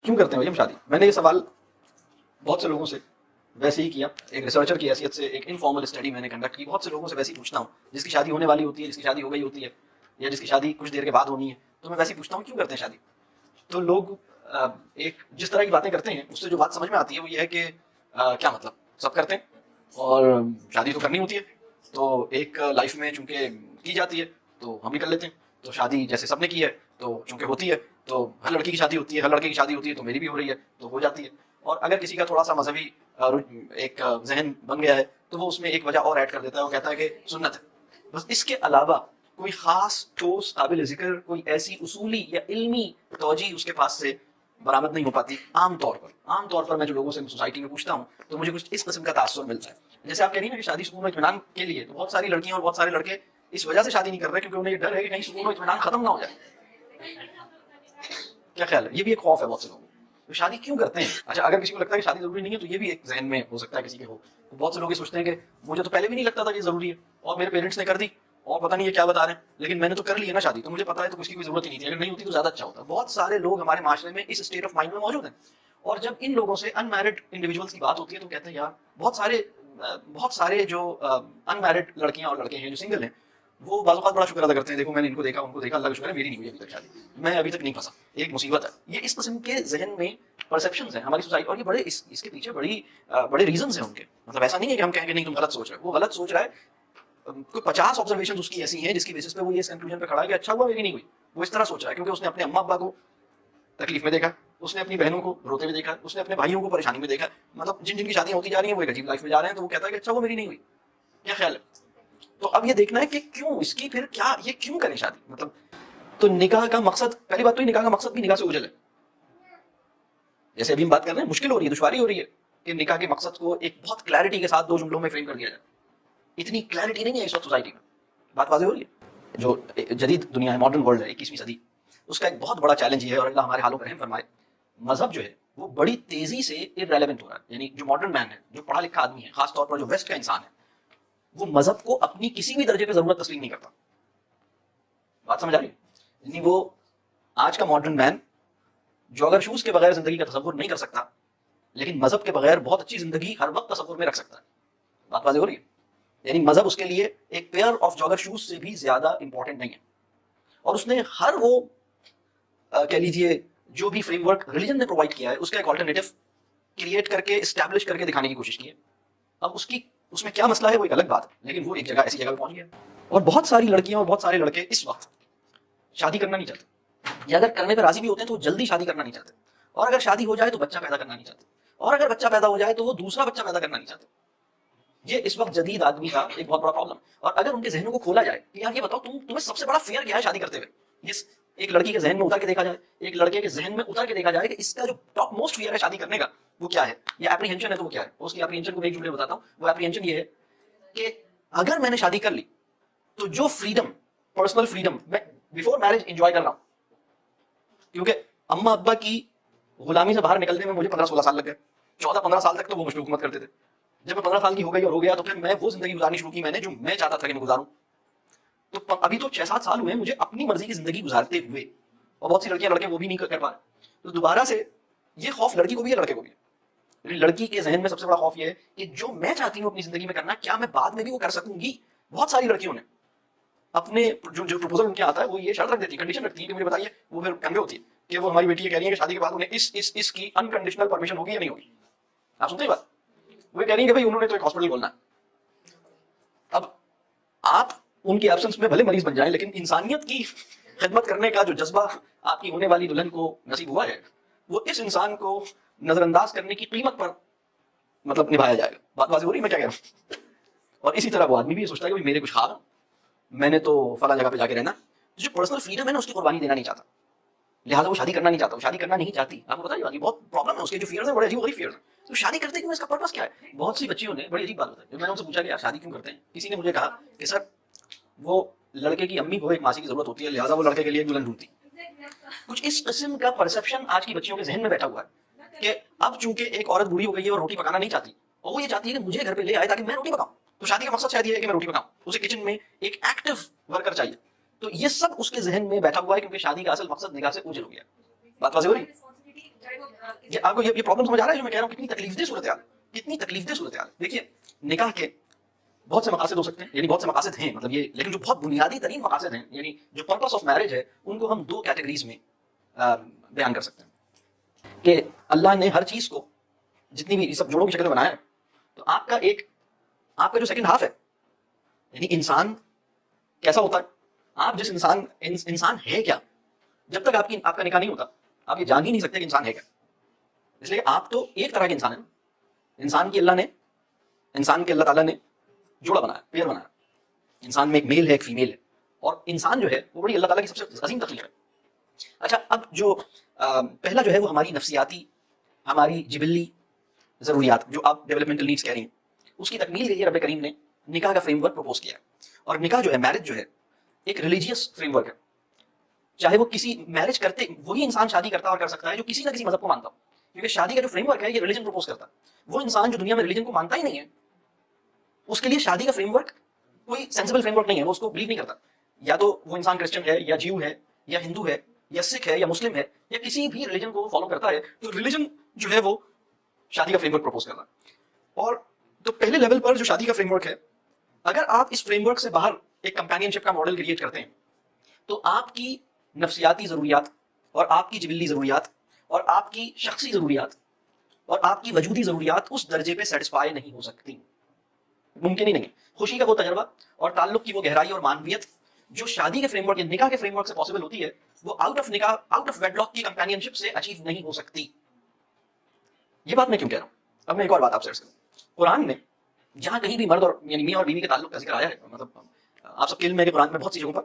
کیوں کرتے ہیں بھائی ہم شادی؟ میں نے یہ سوال بہت سے لوگوں سے ویسے ہی کیا، ایک ریسرچر کی حیثیت سے ایک انفارمل اسٹڈی میں نے کنڈکٹ کی، بہت سے لوگوں سے ویسے ہی پوچھتا ہوں جس کی شادی ہونے والی ہوتی ہے، جس کی شادی ہو گئی ہوتی ہے، یا جس کی شادی کچھ دیر کے بعد ہونی ہے، تو میں ویسے ہی پوچھتا ہوں کیوں کرتے ہیں شادی؟ تو لوگ ایک جس طرح کی باتیں کرتے ہیں اس سے جو بات سمجھ میں آتی ہے وہ یہ ہے کہ کیا مطلب سب کرتے ہیں اور شادی تو کرنی ہوتی ہے، تو ایک لائف میں چونکہ کی جاتی ہے تو ہم بھی کر لیتے ہیں، تو شادی جیسے سب نے کی ہے تو چونکہ ہوتی ہے تو ہر لڑکی کی شادی ہوتی ہے، ہر لڑکے کی شادی ہوتی ہے تو میری بھی ہو رہی ہے تو ہو جاتی ہے۔ اور اگر کسی کا تھوڑا سا مذہبی ایک ذہن بن گیا ہے تو وہ اس میں ایک وجہ اور ایڈ کر دیتا ہے، وہ کہتا ہے کہ سنت ہے۔ بس اس کے علاوہ کوئی خاص ٹھوس قابل ذکر کوئی ایسی اصولی یا علمی توجہ اس کے پاس سے برآمد نہیں ہو پاتی۔ عام طور پر میں جو لوگوں سے سوسائٹی میں پوچھتا ہوں تو مجھے کچھ اس قسم کا تاثر ملتا ہے، جیسے آپ کہہ رہی ہیں کہ شادی سکون و اطمینان کے لیے، تو بہت ساری لڑکیاں اور بہت سارے لڑکے اس وجہ سے شادی نہیں کر رہے کیونکہ انہیں یہ ڈر ہے کہ کہیں سکون و اطمینان ختم نہ ہو جائے۔ کیا خیال ہے؟ یہ بھی ایک خوف ہے بہت سے لوگوں کو۔ تو شادی کیوں کرتے ہیں؟ اچھا اگر کسی کو لگتا ہے کہ شادی ضروری نہیں ہے تو یہ بھی ایک ذہن میں ہو سکتا ہے کسی کے ہو۔ بہت سے لوگ یہ سوچتے ہیں کہ مجھے تو پہلے بھی نہیں لگتا تھا کہ ضروری ہے اور میرے پیرنٹس نے کر دی اور پتہ نہیں یہ کیا بتا رہے ہیں، لیکن میں نے تو کر لی ہے نا شادی، تو مجھے پتا ہے تو اس کی کوئی ضرورت ہی نہیں تھی، اگر نہیں ہوتی تو زیادہ اچھا ہوتا۔ بہت سارے لوگ ہمارے معاشرے میں اس اسٹیٹ آف مائنڈ میں موجود ہیں، اور جب ان لوگوں سے ان میرڈ انڈیویجولس کی بات ہوتی ہے تو کہتے ہیں یار بہت سارے جو ان میرڈ لڑکیاں اور لڑکے ہیں جو سنگل ہیں وہ بعض اوقات بڑا شکر ادا کرتے ہیں، دیکھو میں نے ان کو دیکھا ان کو دیکھا، اللہ کا شکر ہے میری نہیں ہوئی ابھی تک شادی، میں ابھی تک نہیں پھنسا، ایک مصیبت ہے۔ یہ اس قسم کے ذہن میں پرسیپشنز ہیں ہماری سوسائٹی، اور یہ بڑے اس کے پیچھے بڑے ریزنز ہیں ان کے۔ مطلب ایسا نہیں ہے کہ ہم کہیں کہ نہیں تم غلط سوچ رہے ہو، وہ غلط سوچ رہا ہے۔ کوئی 50 آبزرویشن اس کی ایسی ہیں جس کی بیسس پہ وہ یہ اس کنکلوژن پہ کھڑا ہے کہ اچھا ہوا میری نہیں ہوئی۔ وہ اس طرح سوچ رہا ہے کیونکہ اس نے اپنے اماں ابا کو تکلیف میں دیکھا، اس نے اپنی بہنوں کو روتے ہوئے دیکھا، اس نے اپنے بھائیوں کو پریشانی میں دیکھا، مطلب جن کی شادیاں ہوتی جا رہی ہیں وہ ایک عجیب لائف میں جا رہے ہیں، تو وہ کہتا ہے کہ اچھا وہ میری نہیں ہوئی۔ کیا خیال ہے؟ تو اب یہ دیکھنا ہے کہ کیوں اس کی پھر کیا یہ کیوں کریں شادی، مطلب تو نکاح کا مقصد، پہلی بات تو یہ نکاح کا مقصد بھی نکاح سے اوجھل ہے۔ جیسے ابھی ہم بات کر رہے ہیں مشکل ہو رہی ہے، دشواری ہو رہی ہے کہ نکاح کے مقصد کو ایک بہت کلیئرٹی کے ساتھ 2 جملوں میں فریم کر دیا جائے۔ اتنی کلیئرٹی نہیں ہے اس وقت سوسائٹی میں، بات واضح ہو رہی ہے۔ جو جدید دنیا ہے، ماڈرن ورلڈ ہے، 21ویں صدی، اس کا ایک بہت بڑا چیلنج یہ ہے، اور اللہ ہمارے حالوں پر رحم فرمائے، مذہب جو ہے وہ بڑی تیزی سے ارریلیونٹ ہو رہا ہے۔ یعنی جو ماڈرن مین ہے، جو پڑھا لکھا آدمی ہے، خاص طور پر جو ویسٹ کا انسان ہے، وہ مذہب کو اپنی کسی بھی درجے پہ ضرورت تسلیم نہیں کرتا۔ بات سمجھ آ رہی ہے؟ یعنی وہ آج کا ماڈرن مین جو اگر شوز کے بغیر زندگی کا تصور نہیں کر سکتا، لیکن مذہب کے بغیر بہت اچھی زندگی ہر وقت تصور میں رکھ سکتا ہے۔ بات واضح ہو رہی ہے؟ یعنی مذہب اس کے لیے ایک پیئر آف جاگر شوز سے بھی زیادہ امپورٹنٹ نہیں ہے، اور اس نے ہر وہ کہہ لیجیے جو بھی فریم ورک ریلیجن نے پرووائڈ کیا ہے اس کا ایک آلٹرنیٹو کریٹ کر کے اسٹیبلش کر کے دکھانے کی کوشش کی ہے۔ اب اس میں کیا مسئلہ ہے وہ ایک الگ بات ہے، لیکن وہ ایک جگہ ایسی جگہ پہ پہنچ گیا، اور بہت ساری لڑکیاں اور بہت سارے لڑکے اس وقت شادی کرنا نہیں چاہتے، یا اگر کرنے پہ راضی بھی ہوتے ہیں تو وہ جلدی شادی کرنا نہیں چاہتے، اور اگر شادی ہو جائے تو بچہ پیدا کرنا نہیں چاہتے، اور اگر بچہ پیدا ہو جائے تو وہ دوسرا بچہ پیدا کرنا نہیں چاہتے۔ یہ اس وقت جدید آدمی کا ایک بہت بڑا پرابلم، اور اگر ان کے ذہنوں کو کھولا جائے کہ یار یہ بتاؤ تمہیں سب سے بڑا فیئر کیا ہے شادی کرتے ہوئے، یہ ایک لڑکی کے ذہن میں اتر کے دیکھا جائے، ایک لڑکے کے ذہن میں اتر کے دیکھا جائے کہ اس کا جو ٹاپ موسٹ فیئر ہے شادی کرنے کا وہ کیا ہے، یا اپریہنشن ہے تو وہ کیا ہے۔ اس کی اپریہنشن کو میں ایک جملے میں بتاتا ہوں، وہ اپریہنشن یہ ہے کہ اگر میں نے شادی کر لی تو جو فریڈم، پرسنل فریڈم میں بیفور میرج انجوائے کر رہا ہوں، کیونکہ اماں ابا کی غلامی سے باہر نکلنے میں مجھے 15-16 سال لگ گئے، 14-15 سال تک تو وہ مجھ پہ حکومت کرتے تھے، جب میں 15 سال کی ہو گئی اور ہو گیا تو پھر میں وہ زندگی گزارنی شروع کی میں نے جو میں چاہتا تھا کہ میں گزاروں۔ تو ابھی تو 6-7 سال ہوئے مجھے اپنی مرضی کی زندگی گزارتے ہوئے، اور بہت سی لڑکیاں لڑکے وہ بھی نہیں کر پا رہے۔ تو دوبارہ سے یہ خوف لڑکی کو بھی ہے لڑکے کو بھی ہے۔ لڑکی کے ذہن میں سب سے بڑا خوف یہ ہے کہ جو میں چاہتی ہوں اپنی زندگی میں کرنا، کیا میں بعد میں بھی وہ کر سکوں گی؟ بہت ساری لڑکیوں نے اپنے جو پروپوزل ان کے آتا ہے وہ یہ شرط رکھ دیتی ہے، کنڈیشن رکھتی ہے کہ مجھے بتائیے، وہ پھر کنوے ہوتی ہے کہ وہ ہماری بیٹی یہ کہہ رہی ہے کہ شادی کے بعد انہیں اس کی انکنڈیشنل پرمیشن ہوگی یا نہیں ہوگی۔ آپ سنتے ہیں بات؟ وہ کہہ رہی ہیں کہ بھائی انہوں نے تو ایک ہاسپٹل کھولنا ہے۔ اب آپ ان کی ایبسنس میں بھلے مریض بن جائیں، لیکن انسانیت کی خدمت کرنے کا جو جذبہ آپ کی ہونے والی دلہن کو نصیب ہوا ہے، وہ اس انسان کو نظر انداز کرنے کی قیمت پر مطلب نبھایا جائے گا۔ بات واضح ہو رہی ہے میں کیا کہہ رہا ہوں؟ اور اسی طرح وہ آدمی بھی یہ سوچتا ہے کہ میرے کچھ خواب ہیں، میں نے تو فلاں جگہ پہ جا کے رہنا، جو پرسنل فریڈم ہے نا اس کی قربانی دینا نہیں چاہتا، لہٰذا وہ شادی کرنا نہیں چاہتا، وہ شادی کرنا نہیں چاہتی۔ آپ کو پتا ہے بہت پرابلم ہے، اس کے جو فیئرز ہیں بڑے عجیب و غریب فیئرز ہیں۔ تو شادی کرتے کیوں؟ اس کا پرپس کیا ہے؟ بہت سی بچیوں نے بڑی عجیب بات بتائی، میں نے ان سے پوچھا کہ یار شادی کیوں کرتے ہیں؟ کسی نے مجھے کہا کہ سر وہ لڑکے کی امی کو ایک ماسی کی ضرورت ہوتی ہے، لہٰذا وہ لڑکے کے لیے ایک دلہن ڈھونڈتی۔ کچھ اس قسم کا پرسپشن آج کی بچیوں کے ذہن میں بیٹھا ہوا ہے کہ اب چونکہ ایک عورت بوڑھی ہو گئی ہے اور روٹی پکانا نہیں چاہتی، اور وہ یہ چاہتی ہے کہ مجھے گھر پہ لے آئے تاکہ میں روٹی پکاؤں، تو شادی کا مقصد شاید یہ ہے کہ میں روٹی پکاؤں، اسے کچن میں ایک ایکٹیو ورکر چاہیے۔ تو یہ سب اس کے ذہن میں بیٹھا ہوا ہے کیونکہ شادی کا اصل مقصد نکاح سے اوجھل ہو گیا۔ بات واضح ہو رہی ہے؟ آپ کو یہ پرابلم سمجھ آ رہا ہے جو میں کہہ رہا ہوں؟ کتنی تکلیف دہ صورتحال، کتنی تکلیف دہ صورتحال. دیکھیے نکاح کے بہت سے مقاصد ہو سکتے ہیں، یعنی بہت سے مقاصد ہیں مطلب یہ، لیکن جو بہت بنیادی ترین مقاصد ہیں، یعنی جو پرپس آف میرج ہے، ان کو ہم دو کیٹیگریز میں بیان کر سکتے ہیں کہ اللہ نے ہر چیز کو جتنی بھی سب جوڑوں کی شکل میں بنایا ہے، تو آپ کا جو سیکنڈ ہاف ہے، یعنی انسان کیسا ہوتا ہے، آپ جس انسان ہے کیا، جب تک آپ کا نکاح نہیں ہوتا آپ یہ جان ہی نہیں سکتے کہ انسان ہے کیا. اس لیے آپ تو ایک طرح کے انسان ہیں. انسان کے اللہ تعالیٰ نے جوڑا بنایا، پیئر بنایا. انسان میں ایک میل ہے، ایک فیمیل ہے، اور انسان جو ہے وہ بڑی اللہ تعالیٰ کی سب سے عظیم تخلیق ہے. اچھا، اب جو پہلا جو ہے وہ ہماری نفسیاتی، ہماری جبلی ضروریات جو آپ ڈیولپمنٹل نیڈس کہہ رہی ہیں، اس کی تکمیل کے لیے رب کریم نے نکاح کا فریم ورک پروپوز کیا ہے. اور نکاح جو ہے، میرج جو ہے، ایک ریلیجیس فریم ورک ہے. چاہے وہ کسی میرج کرتے وہی انسان شادی کرتا اور کر سکتا ہے جو کسی نہ کسی مذہب کو مانتا ہو، کیونکہ شادی کا جو فریم ورک ہے یہ ریلیجن پروپوز کرتا ہے. وہ انسان جو دنیا میں ریلیجن کو مانتا ہی نہیں ہے، اس کے لیے شادی کا فریم ورک کوئی سینسیبل فریم ورک نہیں ہے، وہ اس کو بلیو نہیں کرتا. یا تو وہ انسان کرسچن ہے، یا جیو ہے، یا ہندو ہے، یا سکھ ہے، یا مسلم ہے، یا کسی بھی ریلیجن کو فالو کرتا ہے، تو ریلیجن جو ہے وہ شادی کا فریم ورک پروپوز کرتا ہے. اور تو پہلے لیول پر جو شادی کا فریم ورک ہے، اگر آپ اس فریم ورک سے باہر ایک کمپینین شپ کا ماڈل کریٹ کرتے ہیں، تو آپ کی نفسیاتی ضروریات اور آپ کی جبلی ضروریات اور آپ کی شخصی ضروریات اور آپ کی وجودی ضروریات اس درجے پہ سیٹسفائی نہیں ہو سکتی، ممکن ہی نہیں. خوشی کا وہ تجربہ اور تعلق کی وہ گہرائی اور معنویت جو شادی کے فریم ورک یا نکاح کے فریم ورک سے پاسبل ہوتی ہے، وہ آؤٹ آف ویڈ لاک کی کمپینین شپ سے اچیو نہیں ہو سکتی. یہ بات میں کیوں کہہ رہا ہوں؟ اب میں ایک اور بات آپ سے عرض کروں. قرآن میں جہاں کہیں بھی مرد اور یعنی میاں اور بیوی کے تعلق کا ذکر آیا ہے، مطلب آپ سب کے علم ہے کہ قرآن میں بہت سی جگہوں پر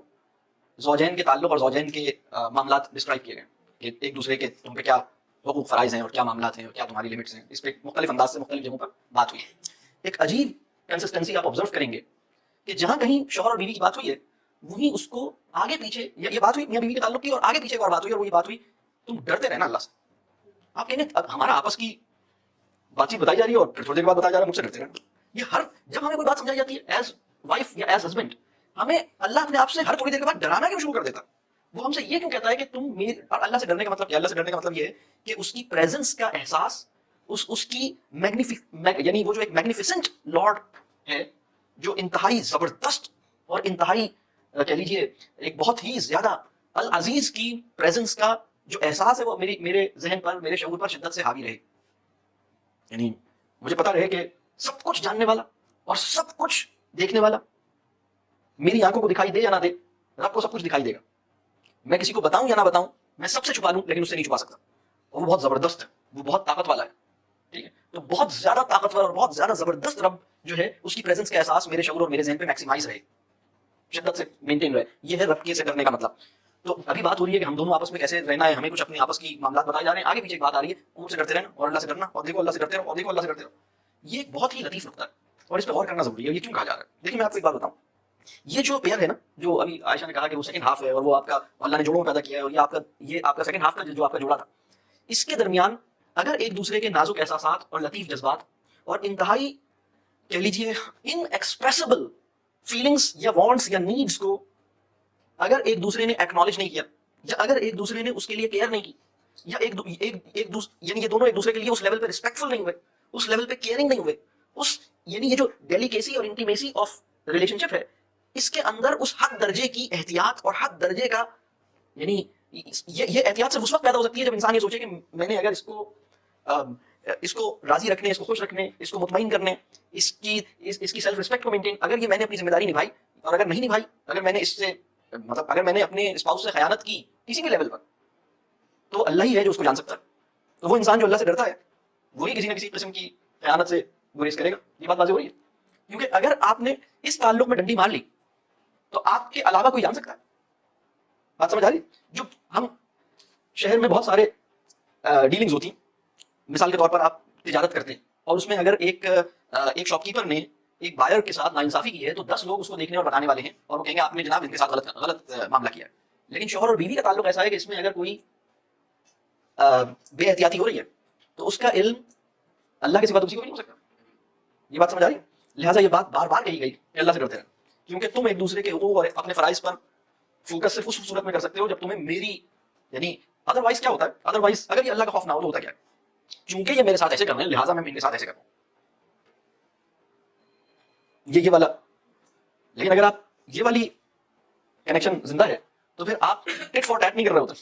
زوجین کے تعلق اور زوجین کے معاملات ڈسکرائب کیے گئے کہ ایک دوسرے کے تم پہ کیا حقوق فرائض ہیں اور کیا معاملات ہیں اور کیا تمہاری لمٹس ہیں. اس پہ مختلف انداز سے مختلف جگہوں پر بات ہوئی. ایک عجیب کنسسٹنسی آپ آبزرو کریں گے کہ جہاں کہیں شوہر اور بیوی کی بات ہوئی ہے، وہیں اس کو آگے پیچھے یہ بات ہوئی میاں بیوی کے تعلق کی، اور آگے پیچھے ایک اور بات ہوئی، اور وہ یہ بات ہوئی تم ڈرتے رہنا اللہ سے. آپ کہیں گے ہمارا آپس کی بات چیت بتائی جا رہی ہے اور پھر تھوڑی دیر بعد بتایا جا رہا ہے مجھ سے ڈرتے رہنا. یہ ہر جب ہمیں کوئی بات سمجھائی جاتی ہے ایز وائف یا ایز ہسبینڈ، ہمیں اللہ اپنے آپ سے ہر تھوڑی دیر کے بعد ڈرانا کیوں شروع کر دیتا؟ وہ ہم سے یہ کیوں کہتا ہے کہ تم اور اللہ سے ڈرنے کا مطلب کیا؟ اللہ سے ڈرنے کا مطلب یہ ہے کہ اس کی پریزنس کا احساس، اس کی یعنی وہ جو ایک میگنیفیسنٹ لارڈ ہے، جو انتہائی زبردست اور انتہائی کہہ لیجیے ایک بہت ہی زیادہ العزیز کی پریزنس کا جو احساس ہے، وہ میرے ذہن پر، میرے شعور پر شدت سے حاوی رہے. یعنی مجھے پتا رہے کہ سب کچھ جاننے والا اور سب کچھ دیکھنے والا، میری آنکھوں کو دکھائی دے یا نہ دے، رب کو سب کچھ دکھائی دے گا. میں کسی کو بتاؤں یا نہ بتاؤں، میں سب سے چھپا لوں لیکن اس سے نہیں چھپا سکتا. اور وہ بہت زبردست ہے، وہ بہت طاقت والا ہے. ٹھیک ہے، تو بہت زیادہ طاقتور اور بہت زیادہ زبردست رب جو ہے، اس کی پریزنس کا احساس میرے شعور اور میرے ذہن پہ میکسیمائز رہے، شدت سے مینٹین رہے. یہ ہے رب کے سے ڈرنے کا مطلب. تو ابھی بات ہو رہی ہے کہ ہم دونوں آپس میں کیسے رہنا ہے، ہمیں کچھ اپنے آپس کی معاملات بتائے جا رہے ہیں، آگے پیچھے ایک بات آ رہی ہے عمر سے ڈرتے رہنا اور اللہ سے ڈرنا، اور دیکھو اللہ سے ڈرتے رہو، اور دیکھو اللہ سے ڈرتے رہو. یہ ایک بہت ہی لطیف نقطہ ہے اور اس پہ غور کرنا ضروری ہے. یہ کیوں کہا جا رہا ہے؟ دیکھیں میں آپ کو ایک بات بتاؤں. یہ جو پیئر ہے نا، جو ابھی عائشہ نے کہا کہ وہ سیکنڈ ہاف ہے اور وہ آپ کا اللہ نے جوڑوں میں پیدا کیا ہے، اور یہ آپ کا سیکنڈ ہاف کا جو آپ کا جوڑا تھا، اس کے درمیان اگر ایک دوسرے کے نازک احساسات اور لطیف جذبات اور انتہائی کہہ لیجیے ان ایکسپریسیبل فیلنگس یا وانٹس یا نیڈس کو اگر ایک دوسرے نے ایکنالج نہیں کیا، یا اگر ایک دوسرے نے اس کے لیے کیئر نہیں کی، یا یعنی یہ دونوں ایک دوسرے کے لیے اس لیول پہ ریسپیکٹفل نہیں ہوئے، اس لیول پہ کیئرنگ نہیں ہوئے، یعنی یہ جو ڈیلیکیسی اور انٹیمیسی آف ریلیشن شپ ہے، اس کے اندر اس حد درجے کی احتیاط اور حد درجے کا، یعنی یہ احتیاط صرف اس وقت پیدا ہو سکتی ہے جب انسان یہ سوچے کہ میں نے اگر اس کو راضی رکھنے، اس کو خوش رکھنے، اس کو مطمئن کرنے، اس کی سیلف ریسپیکٹ کو مینٹین، اگر یہ میں نے اپنی ذمہ داری نبھائی، اور اگر نہیں نبھائی، اگر میں نے اس سے مطلب اگر میں نے اپنے اسپاؤس سے خیانت کی کسی بھی لیول پر، تو اللہ ہی ہے جو اس کو جان سکتا ہے. تو وہ انسان جو اللہ سے ڈرتا ہے وہی کسی نہ کسی قسم کی خیانت سے گریز کرے گا. یہ بات واضح ہو رہی ہے؟ کیونکہ اگر آپ نے اس تعلق میں ڈنڈی مار لی تو آپ کے علاوہ کوئی جان سکتا ہے. بات سمجھ آ رہی؟ جو ہم شہر میں بہت سارے ڈیلنگز ہوتی ہیں، مثال کے طور پر آپ تجارت کرتے ہیں اور اس میں اگر ایک شاپ کیپر نے ایک بائر کے ساتھ ناانصافی کی ہے تو 10 لوگ اس کو دیکھنے اور بتانے والے ہیں اور وہ کہیں گے آپ نے جناب ان کے ساتھ غلط معاملہ کیا ہے. لیکن شوہر اور بیوی کا تعلق ایسا ہے کہ اس میں اگر کوئی بے احتیاطی ہو رہی ہے تو اس کا علم اللہ کے سوا تو کسی کو نہیں ہو سکتا. یہ بات سمجھ آ رہی ہے؟ لہٰذا یہ بات بار بار کہی گئی کہ اللہ سے ڈرتے رہے، کیونکہ تم ایک دوسرے کے حقوق اور اپنے فرائض پر فوکس صرف اس صورت میں کر سکتے ہو جب تمہیں میری یعنی ادروائز کیا ہوتا ہے؟ ادروائز اگر یہ اللہ کا خوف نہ ہو تو ہوتا کیا ہے؟ چونکہ یہ میرے ساتھ ایسے کر رہے ہیں لہٰذا میں ان کے ساتھ ایسے کروں، یہ والا. لیکن اگر آپ یہ والی کنیکشن زندہ ہے تو پھر آپ ٹٹ فار ٹیٹ نہیں کر رہے ہوتے،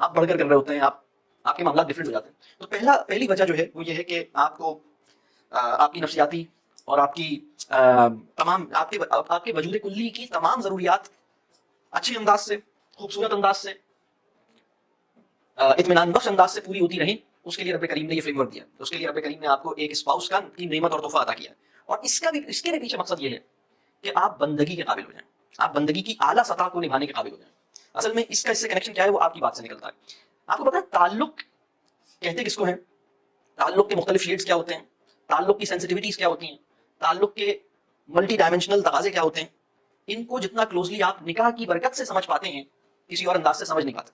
آپ بڑھ کر کر رہے ہوتے ہیں، آپ کے معاملات ڈفرینٹ ہو جاتے ہیں. تو پہلی وجہ جو ہے وہ یہ ہے کہ آپ کو آپ کی نفسیاتی اور آپ کی تمام آپ کے وجود کلی کی تمام ضروریات اچھے انداز سے، خوبصورت انداز سے، اطمینان بخش انداز سے پوری ہوتی رہیں، اس کے لیے رب کریم نے یہ فریم ورک دیا. اس کے لیے رب کریم نے آپ کو ایک اسپاؤس کی نعمت اور تحفہ عطا کیا. اور اس کے بھی پیچھے مقصد یہ ہے کہ آپ بندگی کے قابل ہو جائیں، آپ بندگی کی اعلیٰ سطح کو نبھانے کے قابل ہو جائیں. اصل میں اس سے کنیکشن کیا ہے وہ آپ کی بات سے نکلتا ہے. آپ کو پتا ہے تعلق کہتے کس کو ہیں؟ تعلق کے مختلف شیڈز کیا ہوتے ہیں، تعلق کی سینسٹیوٹیز کیا ہوتی ہیں، تعلق کے ملٹی ڈائمینشنل تقاضے کیا ہوتے ہیں، ان کو جتنا کلوزلی آپ نکاح کی برکت سے سمجھ پاتے ہیں کسی اور انداز سے سمجھ نہیں پاتے.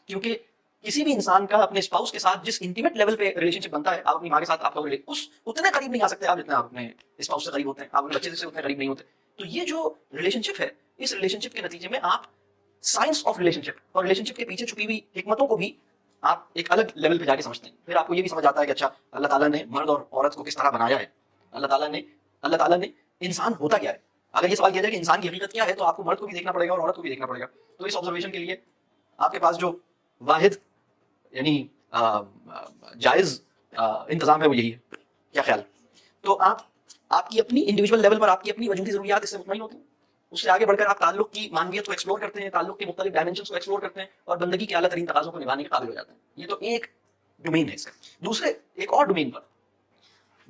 کیونکہ کسی بھی انسان کا اپنے اسپاؤس کے ساتھ جس انٹیمیٹ لیول پہ ریلیشن شپ بنتا ہے، آپ اپنی ماں کے ساتھ آپ کا اتنے قریب نہیں آ سکتے آپ جتنا آپ اپنے اسپاؤس سے قریب ہوتے ہیں، آپ اپنے بچے سے اتنے قریب نہیں ہوتے. تو یہ جو ریلیشن شپ ہے، اس ریلیشن شپ کے نتیجے میں آپ سائنس آف ریلیشن شپ اور ریلیشن شپ کے پیچھے چھپی ہوئی حکمتوں کو بھی آپ ایک الگ لیول پہ جا کے سمجھتے ہیں. پھر آپ کو یہ بھی سمجھ آتا ہے کہ اچھا اللہ تعالیٰ نے مرد اور عورت کو کس طرح بنایا ہے، اللہ تعالیٰ نے انسان ہوتا کیا ہے. اگر یہ سوال کیا جائے کہ انسان کی حقیقت کیا ہے تو آپ کو مرد کو بھی دیکھنا پڑے گا اور عورت کو بھی دیکھنا پڑے گا. تو اس آبزرویشن کے لیے آپ کے پاس جو واحد یعنی جائز انتظام ہے وہ یہی ہے. کیا خیال؟ تو آپ کی اپنی انڈیویجول لیول پر آپ کی اپنی وجودی ضروریات اس سے مطمئن ہوتی ہیں. اس سے آگے بڑھ کر آپ تعلق کی معنویت کو ایکسپلور کرتے ہیں، تعلق کے مختلف ڈائمینشنز کو ایکسپلور کرتے ہیں اور بندگی کے اعلیٰ ترین تقاضوں کو نبھانے کے قابل ہو جاتے ہیں. یہ تو ایک ڈومین ہے اس کا. دوسرے ایک اور ڈومین پر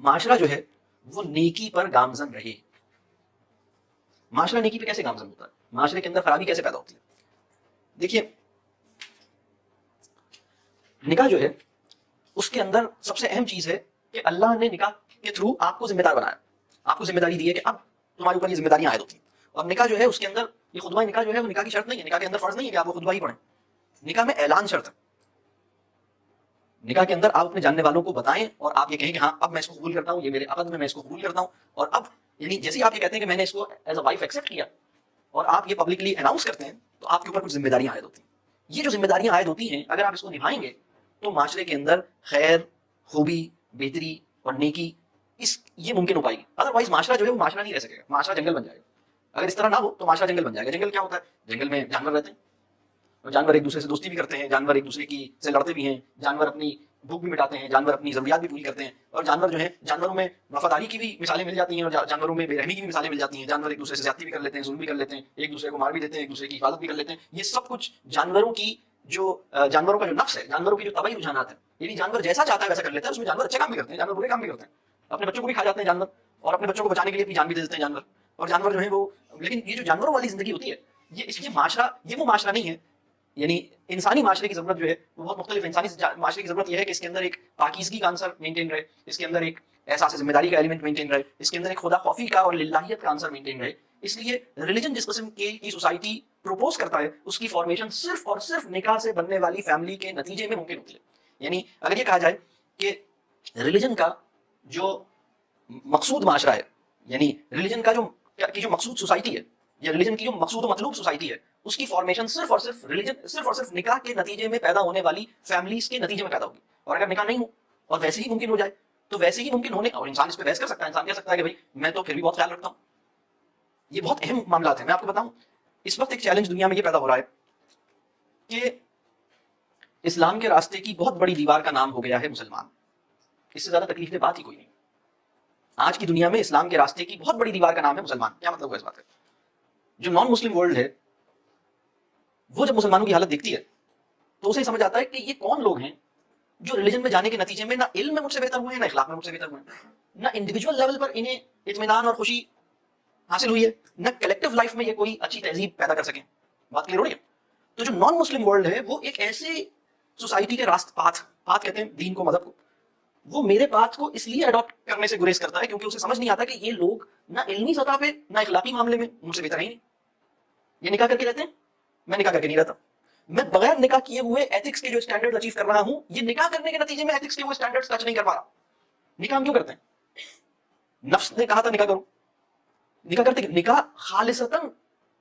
معاشرہ جو ہے وہ نیکی پر گامزن رہے. معاشرہ نیکی پہ کیسے گامزن ہوتا ہے؟ معاشرے کے اندر خرابی کیسے پیدا ہوتی ہے؟ دیکھیے نکاح جو ہے اس کے اندر سب سے اہم چیز ہے کہ اللہ نے نکاح کے تھرو آپ کو ذمہ دار بنایا، آپ کو ذمہ داری دی ہے کہ اب تمہارے اوپر یہ ذمہ داریاں عائد ہوتی ہیں. اور نکاح جو ہے اس کے اندر یہ خطبہ نکاح جو ہے وہ نکاح کی شرط نہیں ہے، نکاح کے اندر فرض نہیں ہے کہ آپ وہ خطبہ ہی پڑھیں. نکاح میں اعلان شرط ہے. نکاح کے اندر آپ اپنے جاننے والوں کو بتائیں اور آپ یہ کہیں کہ ہاں اب میں اس کو قبول کرتا ہوں، یہ میرے عقد میں اس کو قبول کرتا ہوں. اور اب یعنی جیسے ہی آپ یہ کہتے ہیں کہ میں نے اس کو ایز اے وائف ایکسیپٹ کیا اور آپ یہ پبلکلی اناؤنس کرتے ہیں تو آپ کے اوپر کچھ ذمہ داریاں عائد ہوتی ہیں. یہ جو ذمہ داریاں عائد ہوتی ہیں اگر آپ اس کو نبھائیں گے تو معاشرے کے اندر خیر، خوبی، بہتری اور نیکی یہ ممکن ہو پائے گی. ادروائز معاشرہ جو ہے وہ معاشرہ نہیں رہ سکے گا، معاشرہ جنگل بن جائے گا. اگر اس طرح نہ ہو تو معاشرہ جنگل بن جائے گا. جنگل کیا ہوتا ہے؟ جنگل میں جانور رہتے ہیں اور جانور ایک دوسرے سے دوستی بھی کرتے ہیں، جانور ایک دوسرے کی سے لڑتے بھی ہیں، جانور اپنی بھوک بھی مٹاتے ہیں، جانور اپنی ضروریات بھی پوری کرتے ہیں. اور جانور جو ہیں جانوروں میں وفاداری کی بھی مثالیں مل جاتی ہیں اور جانوروں میں بے رحمی کی بھی مثالیں مل جاتی ہیں. جانور ایک دوسرے سے زیادتی بھی کر لیتے ہیں، ظلم بھی کر لیتے ہیں، ایک دوسرے کو مار بھی دیتے ہیں، ایک دوسرے کی حفاظت بھی کر لیتے ہیں. یہ سب کچھ جانوروں کا جو نفس ہے، جانوروں کی جو طبعی رجحانات ہیں، یعنی جانور جیسا چاہتا ہے ویسا کر لیتا ہے. اس میں جانور اچھے کام بھی کرتے ہیں، جانور برے کام بھی کرتے ہیں. اپنے بچوں کو بھی کھا جاتے ہیں جانور، اور اپنے بچوں کو بچانے کے لیے اپنی جان بھی دے دیتے ہیں جانور. اور جانور جو ہیں وہ لیکن یہ جو جانوروں والی زندگی ہوتی ہے یہ معاشرہ یہ وہ معاشرہ نہیں ہے. یعنی انسانی معاشرے کی ضرورت جو ہے وہ بہت مختلف. انسانی معاشرے کی ضرورت یہ ہے کہ اس کے اندر ایک پاکیزگی کا عنصر مینٹین رہے، اس کے اندر ایک احساس ذمہ داری کا ایلیمنٹ مینٹین رہے، اس کے اندر ایک خدا خوفی کا اور للہیت کا عنصر مینٹین رہے. اس لیے ریلیجن جس قسم کی سوسائٹی پروپوز کرتا ہے اس کی فارمیشن صرف اور صرف نکاح سے بننے والی فیملی کے نتیجے میں ممکن ہوتی ہے. یعنی اگر یہ کہا جائے کہ ریلیجن کا جو مقصود معاشرہ ہے، یعنی ریلیجن کا جو مقصود سوسائٹی ہے یا ریلیجن کی جو مقصود و مطلوب سوسائٹی ہے، اس کی فارمیشن صرف اور صرف نکاح کے نتیجے میں پیدا ہونے والی فیملیز کے نتیجے میں پیدا ہوگی. اور اگر نکاح نہیں ہو اور ویسے ہی ممکن ہو جائے تو ویسے ہی ممکن ہونے، اور انسان اس پہ بحث کر سکتا ہے، انسان کہہ سکتا ہے کہ بھائی میں تو پھر بھی بہت خیال رکھتا ہوں. یہ بہت اہم معاملات ہیں. میں آپ کو بتاؤں اس وقت ایک چیلنج دنیا میں یہ پیدا ہو رہا ہے کہ اسلام کے راستے کی بہت بڑی دیوار کا نام ہو گیا ہے مسلمان. اس سے زیادہ تکلیف دہ بات ہی کوئی نہیں. آج کی دنیا میں اسلام کے راستے کی بہت بڑی دیوار کا نام ہے مسلمان. کیا مطلب ہوا اس بات کا؟ جو نان مسلم ورلڈ ہے وہ جب مسلمانوں کی حالت دیکھتی ہے تو اسے سمجھ آتا ہے کہ یہ کون لوگ ہیں جو ریلیجن میں جانے کے نتیجے میں نہ علم میں مجھ سے بہتر ہوئے ہیں، نہ اخلاق میں مجھ سے بہتر ہوئے ہیں، نہ انڈیویجول لیول پر انہیں اطمینان اور خوشی حاصل ہوئی ہے، نہ کلیکٹیو لائف میں یہ کوئی اچھی تہذیب پیدا کر سکیں. بات کلیئر ہو رہی ہے؟ تو جو نان مسلم ورلڈ ہے وہ ایک ایسی سوسائٹی کے پاتھ کہتے ہیں دین کو، مذہب کو، وہ میرے پاتھ کو اس لیے اڈاپٹ کرنے سے گریز کرتا ہے کیونکہ اسے سمجھ نہیں آتا کہ یہ لوگ نہ علمی سطح پہ نہ اخلاقی معاملے میں مجھ سے بہتر ہی نہیں. یہ نکاح کر کے رہتے ہیں، میں نکاح کر کے نہیں رہتا. میں بغیر نکاح کیے ہوئے ایتھکس کے جو اسٹینڈرڈ اچیو کر رہا ہوں، یہ نکاح کرنے کے نتیجے میں ایتھکس کے وہ اسٹینڈرڈز ٹچ نہیں کر پا رہا. نکاح ہم کیوں کرتے ہیں؟ نفس نے کہا تھا نکاح کرو. نکاح کرتے نکاح خالصتاً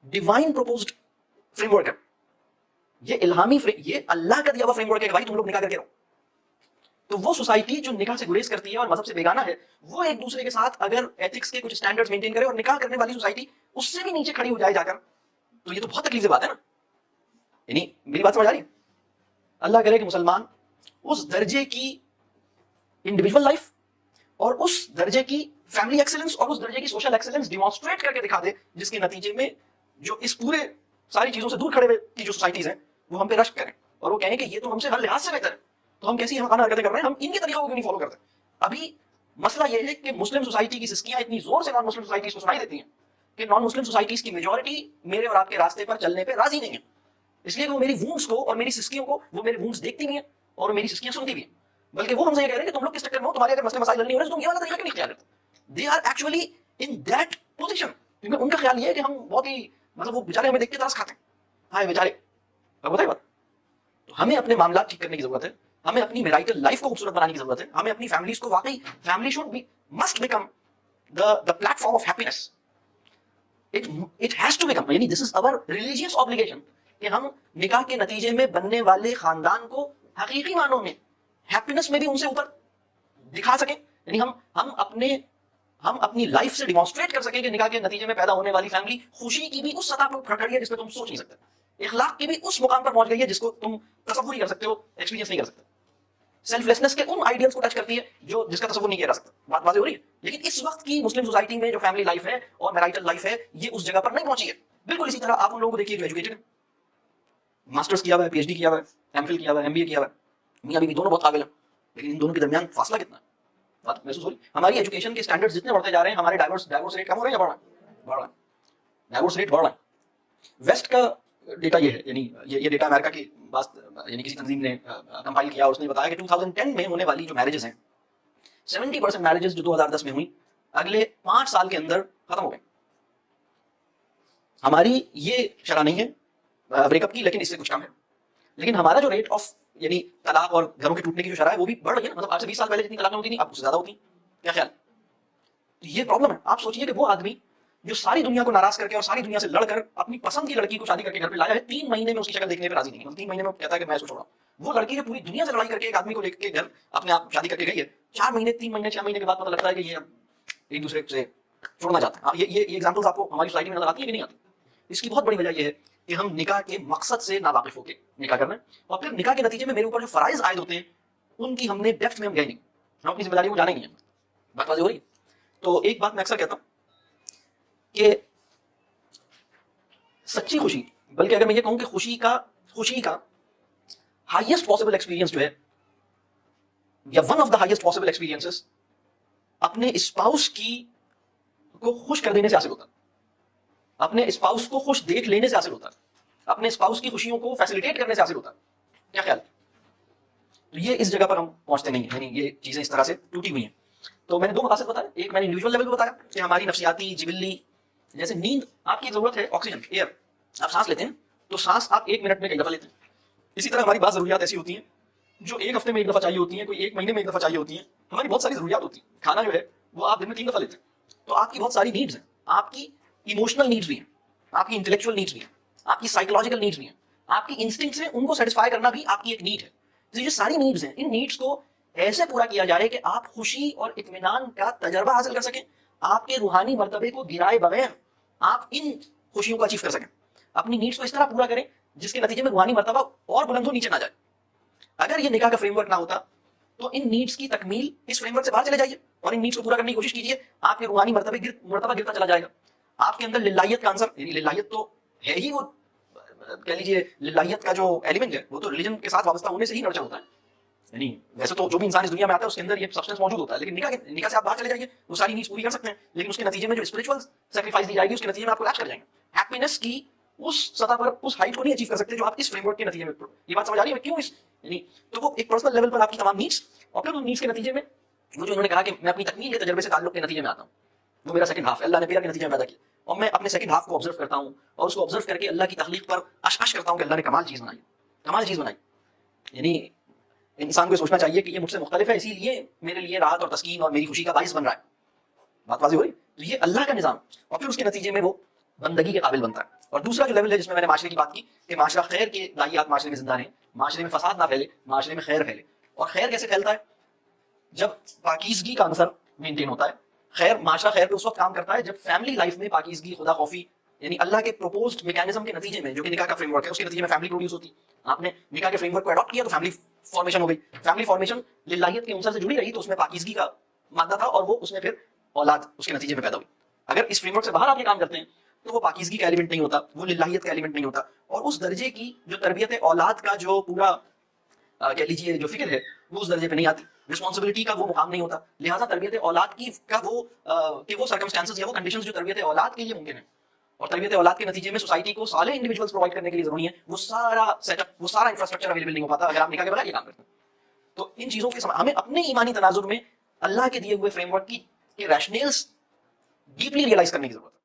ڈیوائن پروپوزڈ فریم ورک ہے. یہ الہامی یہ اللہ کا دیا ہوا فریم ورک ہے کہ بھائی تم لوگ نکاح کر کے رہو. تو وہ سوسائٹی جو نکاح سے گریز کرتی ہے اور مذہب سے بیگانہ ہے, وہ ایک دوسرے کے ساتھ اگر ایتھکس کے کچھ اسٹینڈرڈز مینٹین کرے, اور نکاح کرنے والی سوسائٹی اس سے بھی نیچے کھڑی ہو جائے جا کر, تو یہ تو بہت تکلیف سے بات ہے نا. یعنی میری بات سمجھ آ رہی ہے؟ اللہ کرے کہ مسلمان اس درجے کی انڈیویجول لائف اور اس درجے کی فیملی ایکسلنس اور اس درجے کی سوشل ایکسلنس ڈیمانسٹریٹ کر کے دکھا دے, جس کے نتیجے میں جو اس پورے ساری چیزوں سے دور کھڑے ہوئے کی جو سوسائٹیز ہیں وہ ہم پہ رشک کریں اور وہ کہیں کہ یہ تو ہم سے ہر لحاظ سے بہتر ہے, تو ہم کیسی حقانہ حرکتیں کر رہے ہیں, ہم ان کے طریقوں کو کیوں نہیں فالو کرتے. ابھی مسئلہ یہ ہے کہ مسلم سوسائٹی کی سسکیاں اتنی زور سے نان مسلم سوسائٹیز کو سنائی دیتی ہیں کہ نان مسلم سوسائٹیز کی میجورٹی میرے اور آپ کے راستے پر چلنے پہ راضی نہیں ہے, اس لیے کہ وہ میری وونڈس کو اور میری سسکیوں کو, وہ میری وونڈس دیکھتی بھی ہیں اور میری سسکیاں سنتی بھی ہیں, بلکہ وہ ہم سے یہ کہہ رہے ہیں کہ تم لوگ کس چکر میں ہو, تمہارے اگر مسئلے مسائل حل نہیں ہو رہے تو تم یہ والا طریقہ کیوں نہیں اختیار کرتے. They are actually in that position, کیونکہ ان کا خیال یہ ہے کہ ہم بہت ہی مطلب وہ بیچارے ہمیں دیکھ کے ترس کھاتے ہیں, ہائے بیچارے. اب بتائیے بات, تو ہمیں اپنے معاملات ٹھیک کرنے کی ضرورت ہے, ہمیں اپنی میرائٹل لائف کو خوبصورت بنانے کی ضرورت ہے, ہمیں اپنی فیملیز کو واقعی family should be must become the platform of happiness. It has to become, یعنی this is our religious obligation کہ ہم نکاح کے نتیجے میں بننے والے خاندان کو حقیقی معنوں میں ہیپینس میں بھی ان سے اوپر دکھا سکیں, یعنی ہم اپنی لائف سے ڈیمانسٹریٹ کر سکیں کہ نکاح کے نتیجے میں پیدا ہونے والی فیملی خوشی کی بھی اس سطح پر کھڑ گئی ہے جس پہ تم سوچ نہیں سکتے, اخلاق کی بھی اس مقام پر پہنچ گئی ہے جس کو تم تصور نہیں کر سکتے ہو, ایکسپیرینس نہیں کر سکتے, سیلف لیسنس کے ان آئیڈیلز کو ٹچ کرتی ہے جس کا تصور نہیں کیا جا سکتا. بات واضح ہو رہی ہے؟ لیکن اس وقت کی مسلم سوسائٹی میں جو فیملی لائف ہے اور میرائٹل لائف ہے یہ اس جگہ پر نہیں پہنچی ہے. بالکل اسی طرح آپ ان لوگوں کو دیکھیے جو ایجوکیٹڈ ہیں, ماسٹرز کیا ہوا ہے, پی ایچ ڈی کیا ہوا ہے, ایم فل کیا ہوا ہے, ایم بی اے کیا ہوا ہے, میاں بیوی دونوں بہت قابل ہیں, لیکن ان دونوں کے درمیان فاصلہ کتنا ہے؟ بات محسوس ہو رہی ہے؟ ہماری ایجوکیشن کے اسٹینڈرڈز جتنے بڑھتے جا رہے ہیں ہمارے ڈائیورس ریٹ کم ہو رہے ہیں یا بڑھ رہا ہے؟ ڈائیورس ریٹ بڑھ رہا ہے. ویسٹ کا ڈیٹا یہ ہے, یعنی یہ ڈیٹا امریکہ کی بات یعنی کسی تنظیم نے کمپائل کیا اور اس نے بتایا کہ 2010 میں ہونے والی جو میرجز ہیں 70% میرجز جو 2010 میں ہوئی اگلے 5 سال کے اندر ختم ہو گئے. ہماری یہ شرح نہیں ہے بریک اپ کی, لیکن اس سے کچھ کم ہے. لیکن ہمارا جو ریٹ آف یعنی طلاق اور گھروں کے ٹوٹنے کی جو شرح ہے وہ بھی بڑھ رہی ہے. مطلب آج سے 20 سال پہلے جتنی طلاقیں ہوتی تھیں اب اس سے زیادہ ہوتی ہیں. کیا خیال؟ تو یہ پرابلم ہے. آپ سوچیے کہ وہ آدمی جو ساری دنیا کو ناراض کر کے اور ساری دنیا سے لڑ کر اپنی پسند کی لڑکی کو شادی کر کے گھر پہ لایا ہے, 3 مہینے میں اس کی شکل دیکھنے پہ راضی نہیں ہے. 3 مہینے میں کہتا ہے کہ میں اس کو چھوڑا. وہ لڑکی جو پوری دنیا سے لڑائی کر کے ایک آدمی کو لے کے گھر اپنے آپ شادی کر کے گئی ہے, 4 مہینے 3 مہینے 6 مہینے کے بعد پتہ لگتا ہے کہ یہ اب ایک دوسرے سے چھوڑنا چاہتے ہیں. یہ ایگزامپلس آپ کو ہماری سوسائٹی میں نظر آتی ہیں کہ نہیں آتی؟ اس کی بہت بڑی وجہ یہ ہے کہ ہم نکاح کے مقصد سے ناواقف ہو کے نکاح کر رہے ہیں, اور پھر نکاح کے نتیجے میں میرے اوپر جو فرائض عائد ہوتے ہیں ان کی ہم نے ڈیپتھ میں ہم گئے نہیں, ہم اپنی ذمہ داریوں کو جانے نہیں ہیں. بات واضح ہو رہی ہے؟ تو ایک بات میں اکثر کہتا ہوں کہ سچی خوشی, بلکہ اگر میں یہ کہوں کہ خوشی کا ہائیسٹ پاسبل ایکسپیرینس جو ہے یا one of the highest possible experiences اپنے اسپاؤس کو خوش کر دینے سے حاصل ہوتا ہے, اپنے اسپاؤس کو خوش دیکھ لینے سے حاصل ہوتا ہے, اپنے اسپاؤس کی خوشیوں کو فیسیلیٹیٹ کرنے سے حاصل ہوتا ہے. کیا خیال؟ تو یہ اس جگہ پر ہم پہنچتے نہیں ہیں, یعنی یہ چیزیں اس طرح سے ٹوٹی ہوئی ہیں. تو میں نے 2 مقاصد بتایا, ایک میں نے انڈیویجول لیول پہ بتایا کہ ہماری نفسیاتی جبلی, جیسے نیند آپ کی ضرورت ہے آکسیجن ایئر, آپ سانس لیتے ہیں تو سانس آپ 1 منٹ میں کئی دفعہ لیتے ہیں. اسی طرح ہماری بعض ضروریات ایسی ہوتی ہیں جو 1 ہفتے میں 1 دفعہ چاہیے ہوتی ہیں, کوئی 1 مہینے میں 1 دفعہ چاہیے ہوتی ہیں. ہماری بہت ساری ضروریات ہوتی ہیں, کھانا جو ہے وہ آپ دن میں 3 دفعہ لیتے ہیں. تو آپ کی بہت ساری نیڈز ہیں, آپ کی ایموشنل نیڈز بھی ہیں, آپ کی انٹلیکچوئل نیڈز بھی ہیں, آپ کی سائیکولوجیکل نیڈز بھی ہیں, آپ کی انسٹنکٹس ہیں, ان کو سیٹسفائی کرنا بھی آپ کی ایک نیڈ ہے. تو یہ ساری نیڈز ہیں, ان نیڈز کو ایسے پورا کیا جائے کہ آپ خوشی اور اطمینان کا تجربہ حاصل کر سکیں, آپ کے روحانی مرتبے کو گرائے بغیر آپ ان خوشیوں کو اچیو کر سکیں. اپنی نیڈز کو اس طرح پورا کریں جس کے نتیجے میں روحانی مرتبہ اور بلند ہو, نیچے نہ جائے. اگر یہ نکاح کا فریم ورک نہ ہوتا تو ان نیڈز کی تکمیل اس فریم ورک سے باہر چلے جائیے اور ان نیڈز کو پورا کرنے کی کوشش کیجیے, آپ کے روحانی مرتبہ گرتا چلا جائے گا. آپ کے اندر للہیت کا عنصر, یعنی للہیت تو ہے ہی, وہ کہہ لیجیے للہیت کا جو ایلیمنٹ ہے وہ تو ریلیجن کے ساتھ وابستہ ہونے سے ہی نرچر ہوتا ہے. یعنی ویسے تو جو بھی انسان اس دنیا میں آتا ہے اس کے اندر یہ سبسٹنس موجود ہوتا ہے, لیکن نکاح سے آپ باہر چلے جائیے, وہ ساری نیڈز پوری کر سکتے ہیں, لیکن اس کے نتیجے میں جو اسپرچوئل سیکریفائس دی جائے گی اس کے نتیجے میں آپ کو لاش کر جائیں گے. ہیپینس کی اس سطح پر اس ہائٹ کو نہیں اچیو کر سکتے جو آپ اس فریم ورک کے نتیجے میں. یہ بات سمجھ آ رہی ہے کیوں اس, یعنی تو وہ ایک پرسنل لیول پر آپ کی تمام نیڈز, اور پھر ان نیڈز کے نتیجے میں وہ جو انہوں نے کہا کہ میں اپنی تکمیل کے تجربے سے تعلق کے نتیجے میں آتا ہوں, وہ میرا سیکنڈ ہاف ہے, اللہ نے میرا کے نتیجے میں پیدا کیا, اور میں اپنے سیکنڈ ہاف کو آبزرو کرتا ہوں اور اس کو آبزرو کر کے اللہ کی تخلیق پر اشعش کرتا ہوں کہ اللہ نے کمال چیز بنائی. یعنی انسان کو سوچنا چاہیے کہ یہ مجھ سے مختلف ہے, اسی لیے میرے لیے راحت اور تسکین اور میری خوشی کا باعث بن رہا ہے. بات واضح ہو رہی؟ تو یہ اللہ کا نظام, اور پھر اس کے نتیجے میں وہ بندگی کے قابل بنتا ہے. اور دوسرا جو لیول ہے جس میں نے معاشرے کی بات کی کہ معاشرہ خیر کے لائیات معاشرے میں زندہ رہیں, معاشرے میں فساد نہ پھیلے, معاشرے میں خیر پھیلے. اور خیر کیسے پھیلتا ہے؟ جب پاکیزگی کا عنصر مینٹین ہوتا ہے. خیر, معاشرہ خیر پہ اس وقت کام کرتا ہے جب فیملی لائف میں پاکیزگی, خدا خوفی, یعنی اللہ کے پروپوزڈ میکینزم کے نتیجے میں, جو کہ نکاح کا فریم ورک ہے, اس کے نتیجے میں فیملی پروڈیوس ہوتی. آپ نے نکاح کے فریم ورک کو اڈاپٹ کیا تو فیملی فارمیشن ہو گئی. فیملی فارمیشن للہیت کے عنصر سے جڑی رہی تو اس میں پاکیزگی کا مادہ تھا, اور وہ اس میں پھر اولاد اس کے نتیجے میں پیدا ہوئی. اگر اس فریم ورک سے باہر آپ یہ کام کرتے ہیں تو وہ پاکیزگی کا ایلیمنٹ نہیں ہوتا, وہ للہیت کا ایلیمنٹ نہیں ہوتا, اور اس درجے کی جو تربیت اولاد کا جو پورا کہہ لیجیے جو فکر ہے وہ اس درجے پہ نہیں آتی, رسپانسبلٹی کا وہ مقام نہیں ہوتا. لہٰذا تربیت اولاد کی کا وہ کہ وہ سرکمسٹانسز یا وہ کنڈیشنز جو تربیت اولاد کے لیے ممکن ہے اور تربیت اولاد کے نتیجے میں سوسائٹی کو صالح انڈیویجولز پرووائڈ کرنے کے لیے ضروری ہے, وہ سارا سیٹ اپ, وہ سارا انفراسٹرکچر اویلیبل نہیں ہو پاتا اگر آپ نکاح کے بغیر یہ کام کرتے ہیں. تو ان چیزوں کے ہمیں اپنے ایمانی تناظر میں اللہ کے دیے ہوئے فریم ورک کی ریشنلز ڈیپلی ریئلائز کرنے کی ضرورت ہے.